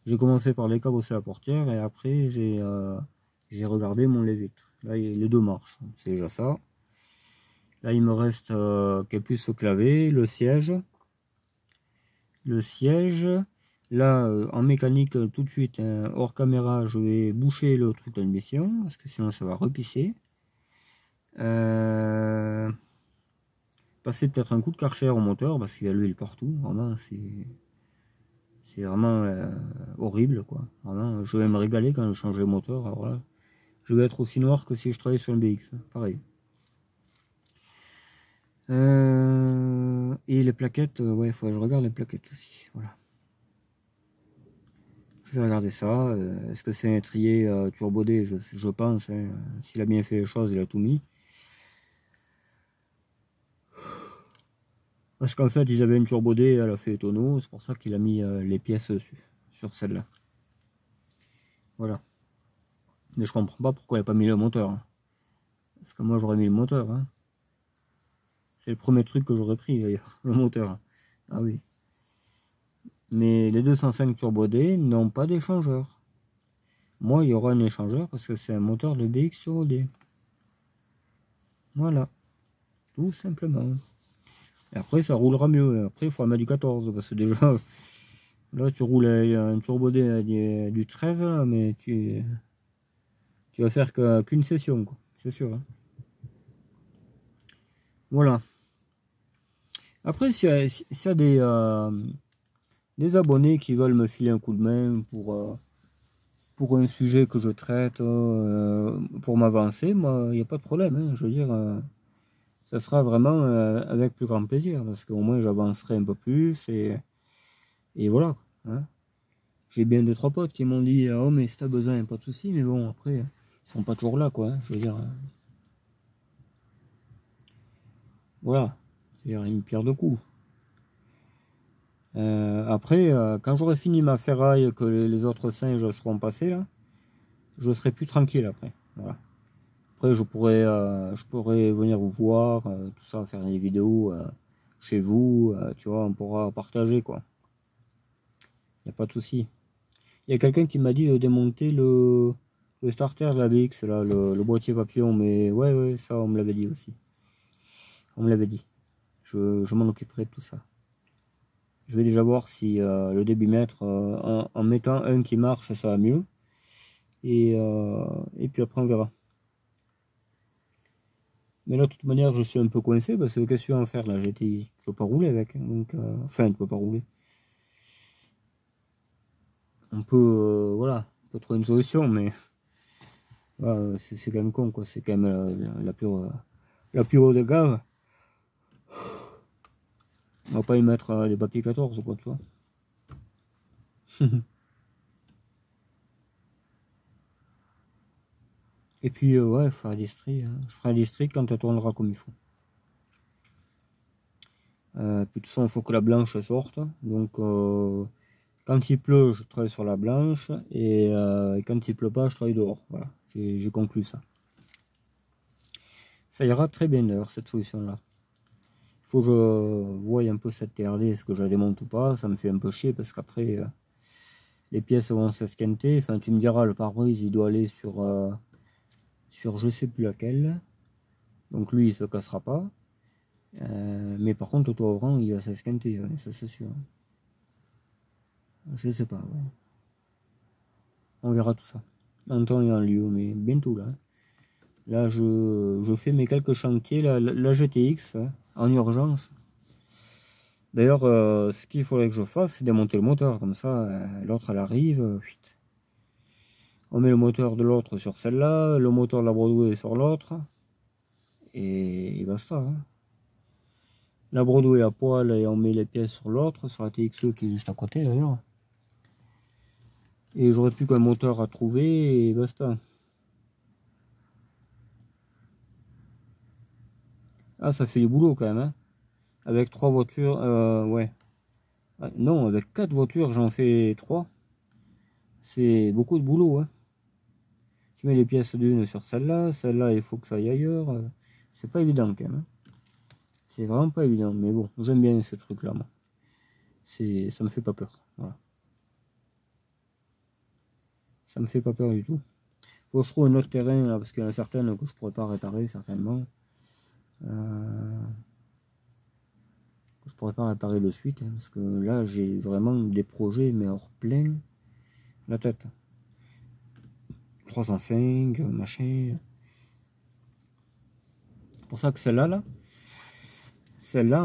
j'ai commencé par les cabosser la portière et après j'ai regardé mon lève-vitre. Là, les deux marchent. C'est déjà ça. Là, il me reste qu'elle puisse se claver, le siège. Le siège. Là, en mécanique, tout de suite, hein, hors caméra, je vais boucher le truc d'admission, parce que sinon ça va repisser. Passer peut-être un coup de karcher au moteur, parce qu'il y a l'huile partout. Vraiment, c'est vraiment horrible, quoi. Vraiment, je vais me régaler quand je change le moteur. Alors là, je vais être aussi noir que si je travaillais sur un BX, pareil. Et les plaquettes, ouais, il faut que je regarde les plaquettes aussi, voilà. Je vais regarder ça. Est-ce que c'est un étrier turbodé? Je pense. Hein. S'il a bien fait les choses, il a tout mis. Parce qu'en fait, ils avaient une turbodé, elle a fait tonneau. C'est pour ça qu'il a mis les pièces sur celle-là. Voilà. Mais je comprends pas pourquoi il n'a pas mis le moteur. Hein. Parce que moi, j'aurais mis le moteur. Hein. C'est le premier truc que j'aurais pris d'ailleurs, le moteur. Ah oui. Mais les 205 turbodés n'ont pas d'échangeur. Moi, il y aura un échangeur parce que c'est un moteur de BX sur OD. Voilà. Tout simplement. Et après, ça roulera mieux. Après, il faut mettre du 14 parce que déjà, là, tu roules un turbodé du 13, là, mais tu vas faire qu'une session, quoi. C'est sûr. Hein. Voilà. Après, s'il y a des abonnés qui veulent me filer un coup de main pour un sujet que je traite, pour m'avancer, moi, il n'y a pas de problème. Hein, je veux dire, ça sera vraiment avec plus grand plaisir, parce qu'au moins j'avancerai un peu plus, et voilà. Hein. J'ai bien 2-3 potes qui m'ont dit, oh mais si t'as besoin, il n'y a pas de souci, mais bon, après, ils sont pas toujours là, quoi. Hein, je veux dire, voilà. C'est une pierre de coups. Après, quand j'aurai fini ma ferraille, que les autres singes seront passés là, je serai plus tranquille après. Voilà. Après, je pourrais venir vous voir, tout ça, faire des vidéos chez vous, tu vois, on pourra partager quoi. Il n'y a pas de souci. Il y a quelqu'un qui m'a dit de démonter le starter de la BX, là, le boîtier papillon, mais ouais, ça on me l'avait dit aussi. On me l'avait dit. Je m'en occuperai de tout ça. Je vais déjà voir si le débitmètre, en mettant un qui marche, ça va mieux. Et puis après, on verra. Mais là, de toute manière, je suis un peu coincé parce que qu'est-ce que tu vas en faire là? Tu peux pas rouler avec. Hein, donc, enfin, tu peux pas rouler. On peut, voilà, on peut trouver une solution, mais voilà, c'est quand même con, quoi. C'est quand même la plus haut de gamme. On va pas y mettre des papiers 14 quoi, tu vois. Et puis, ouais, faire un distri. Hein. Je ferai un distri quand elle tournera comme il faut. Puis de toute façon, il faut que la blanche sorte. Donc, quand il pleut, je travaille sur la blanche. Et quand il pleut pas, je travaille dehors. Voilà, j'ai conclu ça. Ça ira très bien d'ailleurs, cette solution-là. Il faut que je voie un peu cette TRD, est-ce que je la démonte ou pas. Ça me fait un peu chier parce qu'après, les pièces vont s'esquinter. Enfin, tu me diras, le pare-brise, il doit aller sur je sais plus laquelle. Donc lui, il se cassera pas. Mais par contre, le toit ouvrant, il va s'esquinter, ouais, ça c'est sûr. Je sais pas. Ouais. On verra tout ça. En temps et en lieu, mais bientôt là. Là, je fais mes quelques chantiers, la GTX, hein, en urgence. D'ailleurs, ce qu'il faudrait que je fasse, c'est démonter le moteur. Comme ça, l'autre, elle arrive. On met le moteur de l'autre sur celle-là, le moteur de la Broadway sur l'autre. et basta. Hein. La Broadway à poil et on met les pièces sur l'autre, sur la TXE qui est juste à côté d'ailleurs. Et j'aurais plus qu'un moteur à trouver et basta. Ah, ça fait du boulot quand même. Hein. Avec 3 voitures, ouais. Ah, non, avec 4 voitures, j'en fais 3. C'est beaucoup de boulot. Hein. Tu mets les pièces d'une sur celle-là, il faut que ça aille ailleurs. C'est pas évident quand même. Hein. C'est vraiment pas évident, mais bon, j'aime bien ce truc-là, moi. Ça me fait pas peur. Voilà. Ça me fait pas peur du tout. Faut que je trouve un autre terrain, là, parce qu'il y en a certaines que je pourrais pas réparer, certainement. Je pourrais pas réparer de suite, hein, parce que là, j'ai vraiment des projets, mais hors plein la tête. 305, machin. C'est pour ça que celle-là,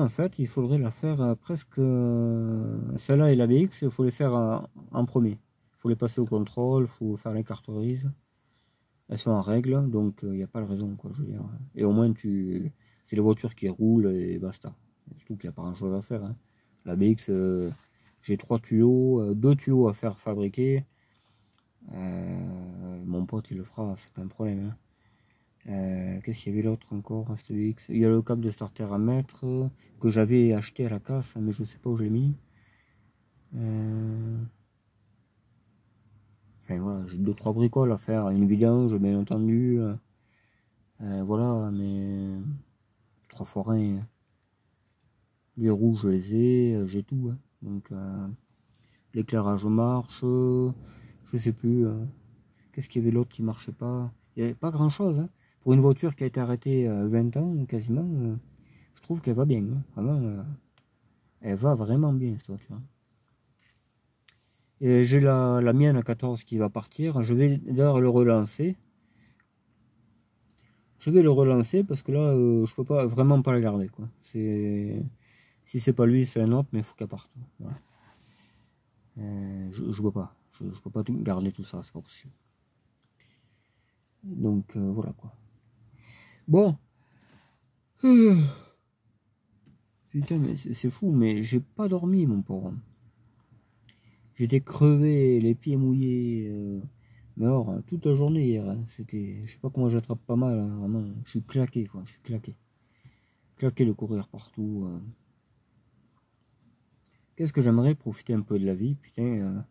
en fait, il faudrait la faire presque... celle-là et la BX, il faut les faire en premier. Il faut les passer au contrôle, il faut faire les cartes grises. Elles sont en règle, donc il n'y a pas de raison, quoi, je veux dire. Et au moins, c'est les voitures qui roulent et basta. Surtout qu'il n'y a pas grand-chose à faire. Hein. La BX, j'ai 3 tuyaux, 2 tuyaux à faire fabriquer. Mon pote, il le fera, c'est pas un problème. Hein. Qu'est-ce qu'il y avait l'autre encore? Il y a le câble de starter à mettre que j'avais acheté à la casse, mais je sais pas où j'ai mis. Enfin voilà, j'ai 2-3 bricoles à faire, une vidange bien entendu. Voilà, mais 3 forains, les roues je les ai, j'ai tout. Hein. Donc l'éclairage marche, je sais plus. Qu'est-ce qu'il y avait l'autre qui marchait pas? Il n'y avait pas grand chose. Hein. Pour une voiture qui a été arrêtée 20 ans quasiment, je trouve qu'elle va bien. Hein. Vraiment, elle va vraiment bien cette voiture. Et j'ai la mienne à 14 qui va partir. Je vais d'ailleurs le relancer. Je vais le relancer parce que là, je peux pas vraiment pas la garder. Quoi. Si c'est pas lui, c'est un autre, mais il faut qu'elle parte. Voilà. Je peux pas. Je peux pas garder tout ça, c'est pas possible. Donc voilà quoi. Bon. Putain, mais c'est fou, mais j'ai pas dormi, mon pauvre. J'étais crevé, les pieds mouillés. Mais alors, toute la journée hier, hein, c'était. Je sais pas comment j'attrape pas mal, hein, vraiment. Je suis claqué, quoi. Je suis claqué. Claqué de courir partout. Qu'est-ce que j'aimerais profiter un peu de la vie, putain.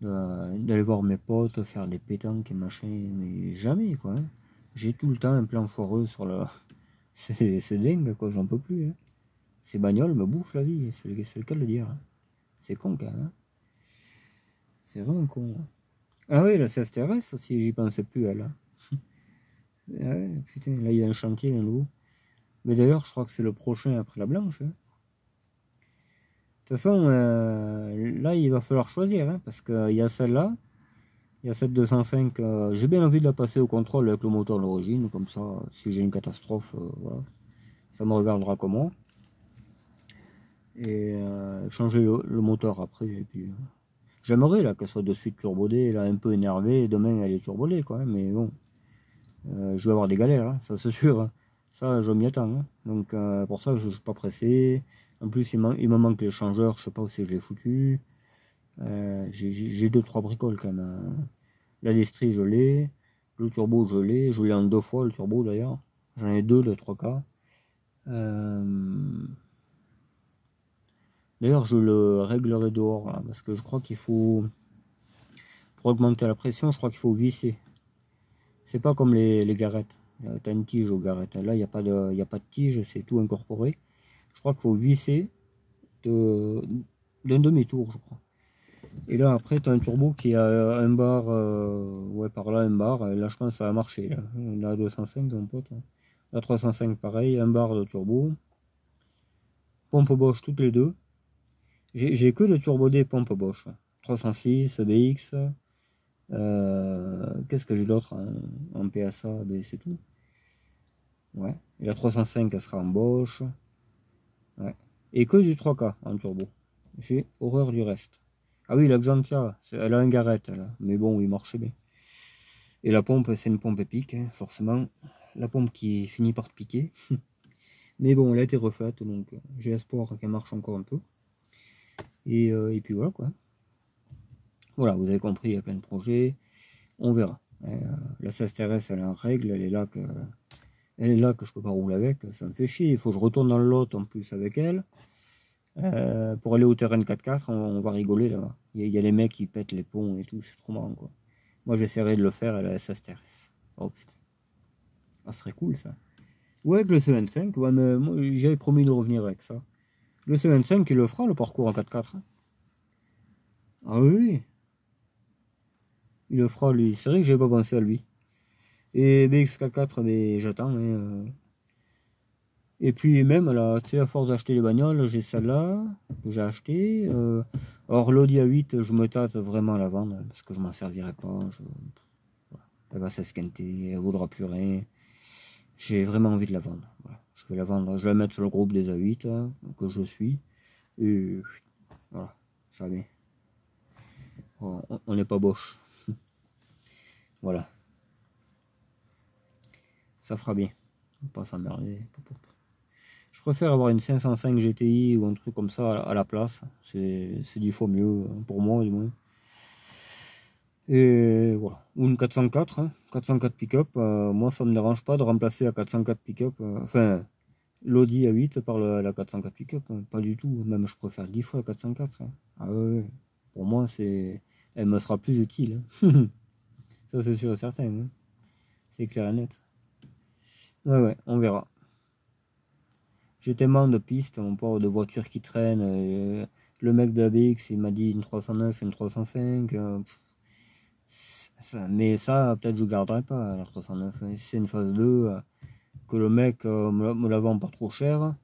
D'aller voir mes potes, faire des pétanques et machin. Mais jamais, quoi. Hein. J'ai tout le temps un plan foireux sur le. C'est dingue, quoi. J'en peux plus. Hein. Ces bagnoles me bouffent la vie, c'est le cas de le dire. Hein. C'est con, quand même. Hein. C'est vraiment con. Hein. Ah oui, la CSTRS aussi, j'y pensais plus, elle. Ah ouais, putain, là, il y a un chantier, un loup. Mais d'ailleurs, je crois que c'est le prochain après la blanche. Hein. De toute façon, là, il va falloir choisir, hein, parce qu'il y a celle-là, il y a cette 205. J'ai bien envie de la passer au contrôle avec le moteur d'origine, comme ça, si j'ai une catastrophe, voilà, ça me regardera comment. Et changer le moteur après, et puis... J'aimerais là qu'elle soit de suite turbodée, là un peu énervée, et demain elle est turbodée quoi, mais bon, je vais avoir des galères, hein, ça c'est sûr, hein. Ça je m'y attends, hein. Donc pour ça je suis pas pressé, en plus il me manque les changeurs, je sais pas où c'est que je l'ai foutu, j'ai 2-3 bricoles quand même, hein. La lestrie je l'ai, le turbo je l'ai en 2 fois le turbo d'ailleurs, j'en ai 2 de 3K. D'ailleurs, je le réglerai dehors, là, parce que je crois qu'il faut, pour augmenter la pression, je crois qu'il faut visser. C'est pas comme les garettes. Tu as une tige aux garettes. Là, il n'y a pas de tige, c'est tout incorporé. Je crois qu'il faut visser d'un demi-tour, je crois. Et là, après, tu as un turbo qui a un bar, ouais, par là, un bar. Et là, je pense que ça va marcher. Là, la 205, mon pote. La 305, pareil, un bar de turbo. Pompe Bosch, toutes les deux. J'ai que le turbo D pompe Bosch. 306, BX. Qu'est-ce que j'ai d'autre en PSA? Ben, c'est tout. Ouais. Et la 305, elle sera en Bosch. Ouais. Et que du 3K en turbo. J'ai horreur du reste. Ah oui, la Xantia, elle a un garrette, là. Mais bon, il marchait bien. Et la pompe, c'est une pompe épique, hein, forcément. la pompe qui finit par te piquer. Mais bon, elle a été refaite, donc j'ai espoir qu'elle marche encore un peu. Et puis voilà quoi. Voilà, vous avez compris, il y a plein de projets. On verra. La CSTRS, elle est en règle, elle est là que je peux pas rouler avec. Ça me fait chier. Il faut que je retourne dans le lot en plus avec elle. Pour aller au terrain 4x4, on va rigoler là-bas. Il y a les mecs qui pètent les ponts et tout, c'est trop marrant quoi. Moi j'essaierai de le faire à la SSTRS. Oh putain. Ah, ça serait cool ça. Ouais, avec le C25, ouais, mais moi j'avais promis de revenir avec ça. Le C25 il le fera le parcours en 4x4. Hein. Ah oui, il le fera lui. C'est vrai que j'avais pas pensé à lui. Et BX4x4, mais j'attends. Hein, Et puis même, là, tu sais, à force d'acheter les bagnoles, j'ai celle-là que j'ai acheté. Or l'Audi A8, je me tâte vraiment à la vendre parce que je m'en servirai pas. Voilà. Elle va s'esquinter, elle vaudra plus rien. J'ai vraiment envie de la vendre. Voilà. Je vais la vendre, je vais la mettre sur le groupe des A8 hein, que je suis. Et voilà, ça va. On n'est pas boche. Voilà, ça fera bien. On va pas s'emmerder. Je préfère avoir une 505 GTI ou un truc comme ça à la place. C'est 10 fois mieux pour moi du moins. Et voilà. Ou une 404, hein. 404 pick-up. Moi ça me dérange pas de remplacer la 404 pick-up. Enfin, l'Audi A8 par la 404 pick-up. Hein. Pas du tout. Même je préfère 10 fois la 404. Hein. Ah ouais. Pour moi elle me sera plus utile. Hein. Ça c'est sûr et certain. Hein. C'est clair et net. Ouais, on verra. J'ai tellement de pistes, mon pauvre, de voitures qui traînent. Le mec de la BX, il m'a dit une 309, une 305. Mais ça, peut-être je ne garderai pas, la 309. Si c'est une phase 2, que le mec me la vend pas trop cher,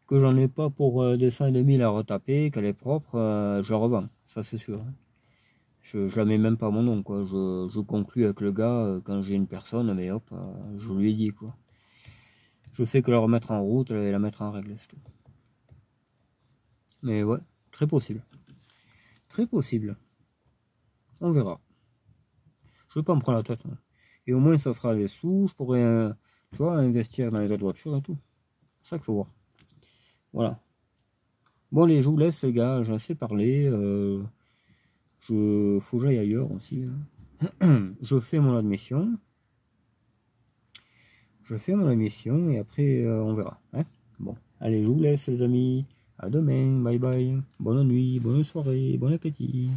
que j'en ai pas pour des 100 et demi à retaper, qu'elle est propre, je la revends. Ça, c'est sûr. Hein. Je la mets même pas à mon nom, quoi. Je conclue avec le gars quand j'ai une personne, mais hop, je lui ai dit, quoi. Je fais que la remettre en route et la mettre en règle, c'est tout. Mais ouais, très possible. Très possible. On verra. Je vais pas me prendre la tête. Hein. Et au moins, ça fera les sous. Je pourrais, tu vois, investir dans les autres voitures et tout. C'est ça qu'il faut voir. Voilà. Bon, allez, je vous laisse, les gars. J'ai assez parlé. Faut que j'aille ailleurs aussi. Hein. Je fais mon admission. Et après, on verra. Hein. Bon, allez, je vous laisse, les amis. À demain. Bye bye. Bonne nuit, bonne soirée, bon appétit.